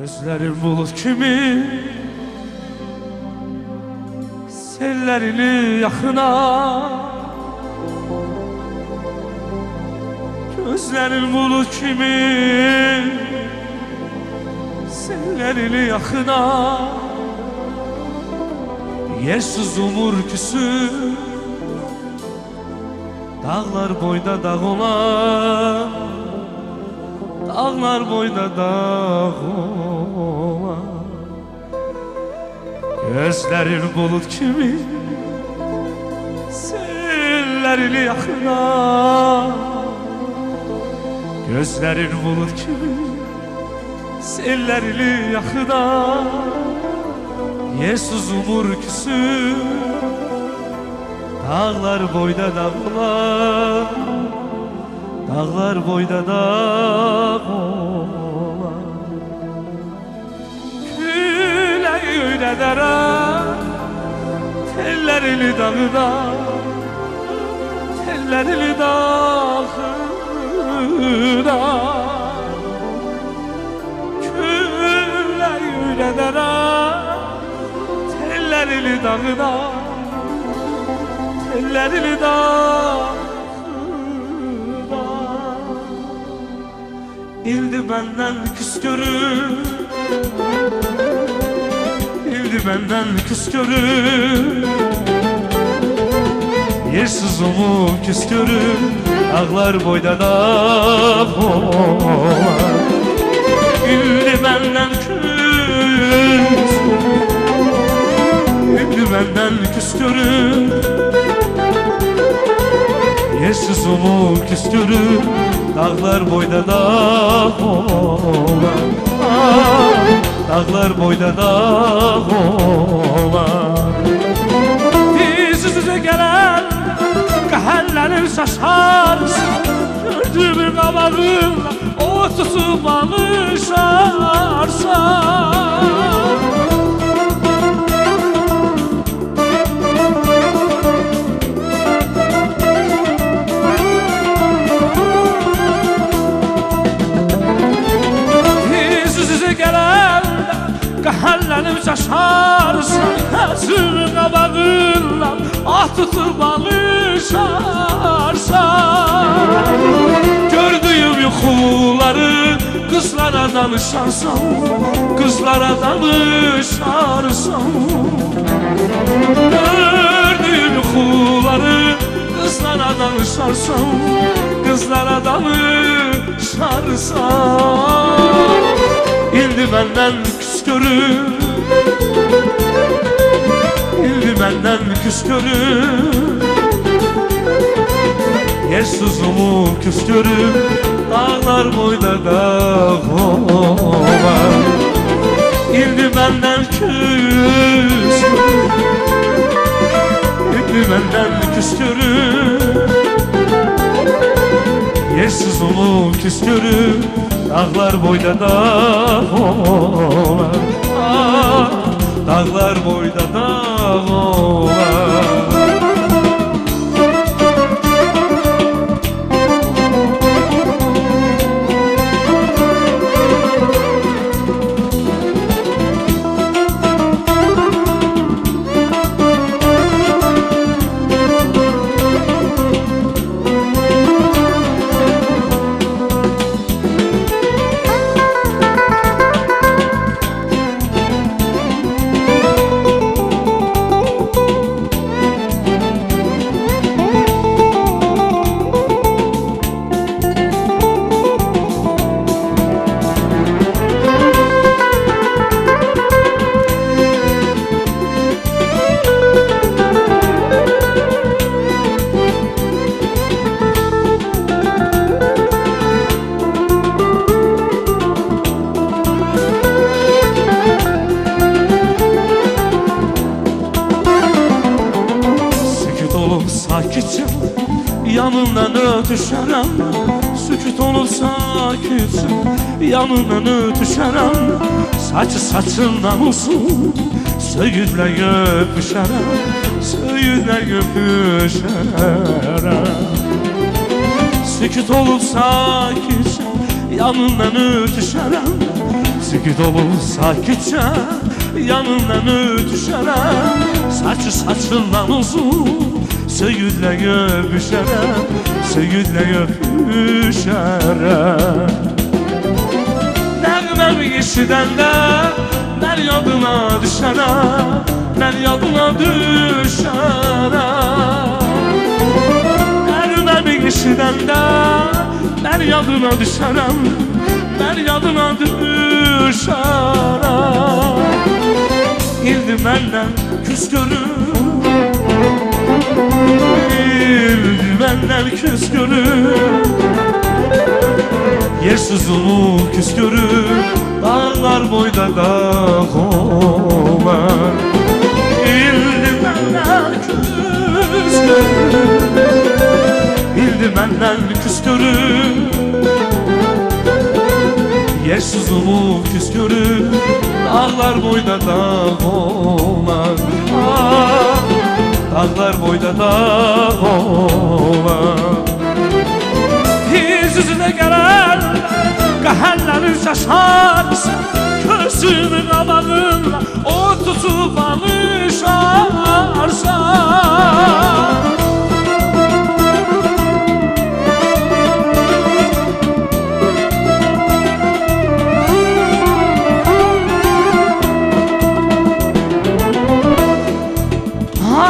Gözlerim bulut kimi, sellerini yakına. Gözlerim bulut kimi, sellerini yakına. Yersiz umurkusu, dağlar boyda dağ olan, dağlar boyda dağ olan. Gözlerin bulut kimi, sellerini yakına. Gözlerin bulut kimi, sellerini yakına. Yersiz umurkusu, dağlar boyda dağlar, dağlar boyda dağ olan. Küleği öynədərəm, tellerini dağda, tellerini dağda. Küleği öynədərəm, tellerini dağda, tellerini dağda. İldi benden küs görür, İldi benden küs görür. Yersiz umu küs görür, dağlar boyda dağ olan. İldi benden küs, İldi benden küs görür. Yersiz umu küs görür, dağlar boyda dağ olan. Dağlar boyda dağ olan. Diz üzüze gelen kahəllərin şaşarsın. Gördüğümün qabağınla o tutub alışarsan. Kahəllənim şaşarsan, gözümün qabağınla ah tutub alışarsan. Gördüyüm yuxuları qızlara danışarsan, qızlara danışarsan. Gördüyüm yuxuları qızlara danışarsan, qızlara danışarsan. İldi benden küs görür, İldi benden küs görür. Yersiz umu küs görür, dağlar boyda dağ olan. İldi benden küs görür, İldi benden küs görür. Yersiz umu küs görür, dağlar boyda dağ olan. Dağlar boyda dağ olan. Sakitçe yanından ötüşərəm, sükut olub sakitçe yanından ötüşərəm. Saçı saçından olsun, söyüdlə öpüşərəm, söyüdlə öpüşərəm. Sükut olub sakitçe yanından ötüşərəm, Sükut olur sakitçe yanından ötüşərəm. Saçı saçından uzun söyüdlə öpüşərəm, söyüdlə öpüşərəm. Nəğməm eşidəndə mən yadına düşərəm, mən yadına düşərəm. Nəğməm eşidəndə mən yadına düşərəm, mən yadına düşərəm. İldi məndən küs görür, ildi məndən küs görür. Yersiz ulu küs görür, dağlar boyda dağ olar. İldi məndən küs görür, ildi məndən küs görür. Yersiz ulu küs görür, dağlar boyda dağ olar. Dağlar boyda dağ olar. Yüzüne gelen kahəllərin şaşarsa, gözünün qabağında o tutub alışarsa.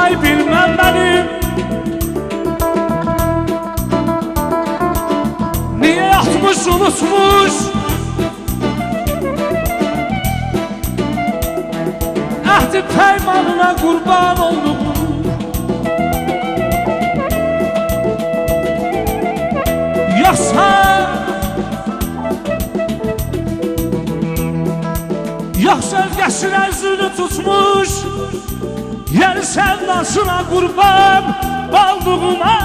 Ay bilmem benim niye yatmış unutmuş ahdi peymanına kurban oldum. Yoksa özgəsinin əzini tutmuş yer sevdasına kurban olduğuma.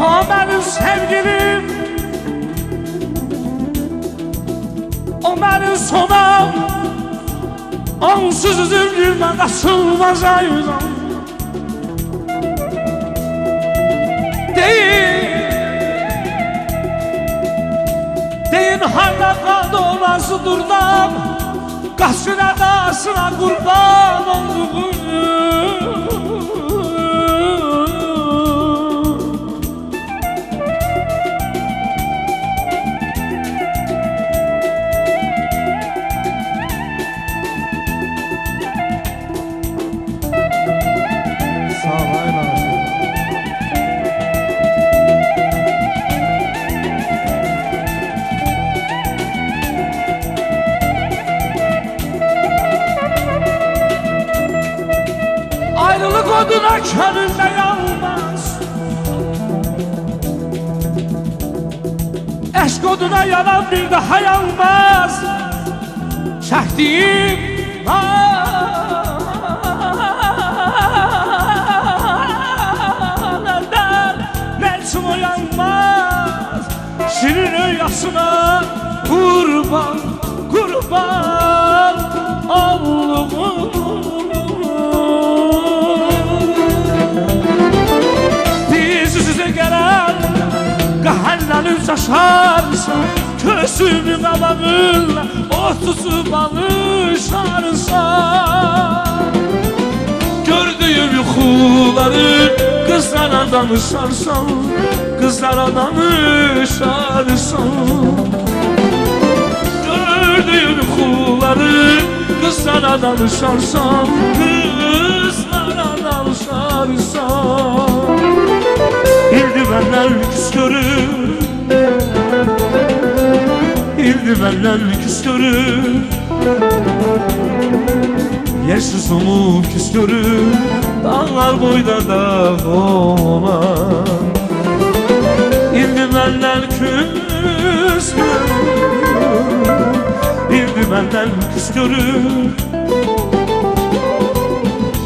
O benim sevgilim, o benim sonam, onsuz üzümlüğüme kasılmaz ayıram. Deyin hala kaldı olası durdam, kasına dasına kurban olduğum. Ayrılık oduna köründe yanmaz, eşk oduna yanan bir daha yanmaz. Çektiğim naneler melçim uyanmaz. Şirin rüyasına kurban, kurban oldum. Kahəllərin şaşarsa, kösümün qabağında o tutub alışarsa. Gördüyüm yuxuları qızlara danışarsan, qızlara danışarsan. Gördüyüm yuxuları qızlara danışarsan, qızlara danışarsan. İldivenler küs görür, İldivenler küs görür. Yersiz umut küs görür, dağlar boyda dağ olan. İldivenler küs görür, İldivenler küs görür.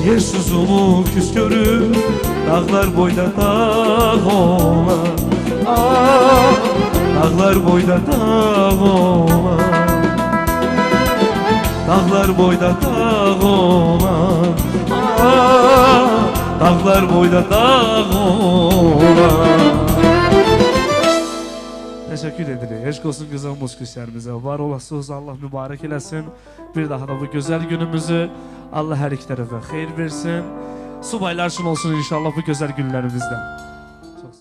Yersiz umut küs görür, dağlar boyda dağ olar. Ah, dağlar boyda dağ olan, dağlar boyda dağ olan, ah, dağlar boyda dağ olan. Teşekkür edirik. Eşk olsun güzel musküslerimize. Var olasınız, Allah mübarek eləsin. Bir daha da bu güzel günümüzü Allah her iki tarafa hayır versin. Subaylar için olsun inşallah bu güzel günlerimizde.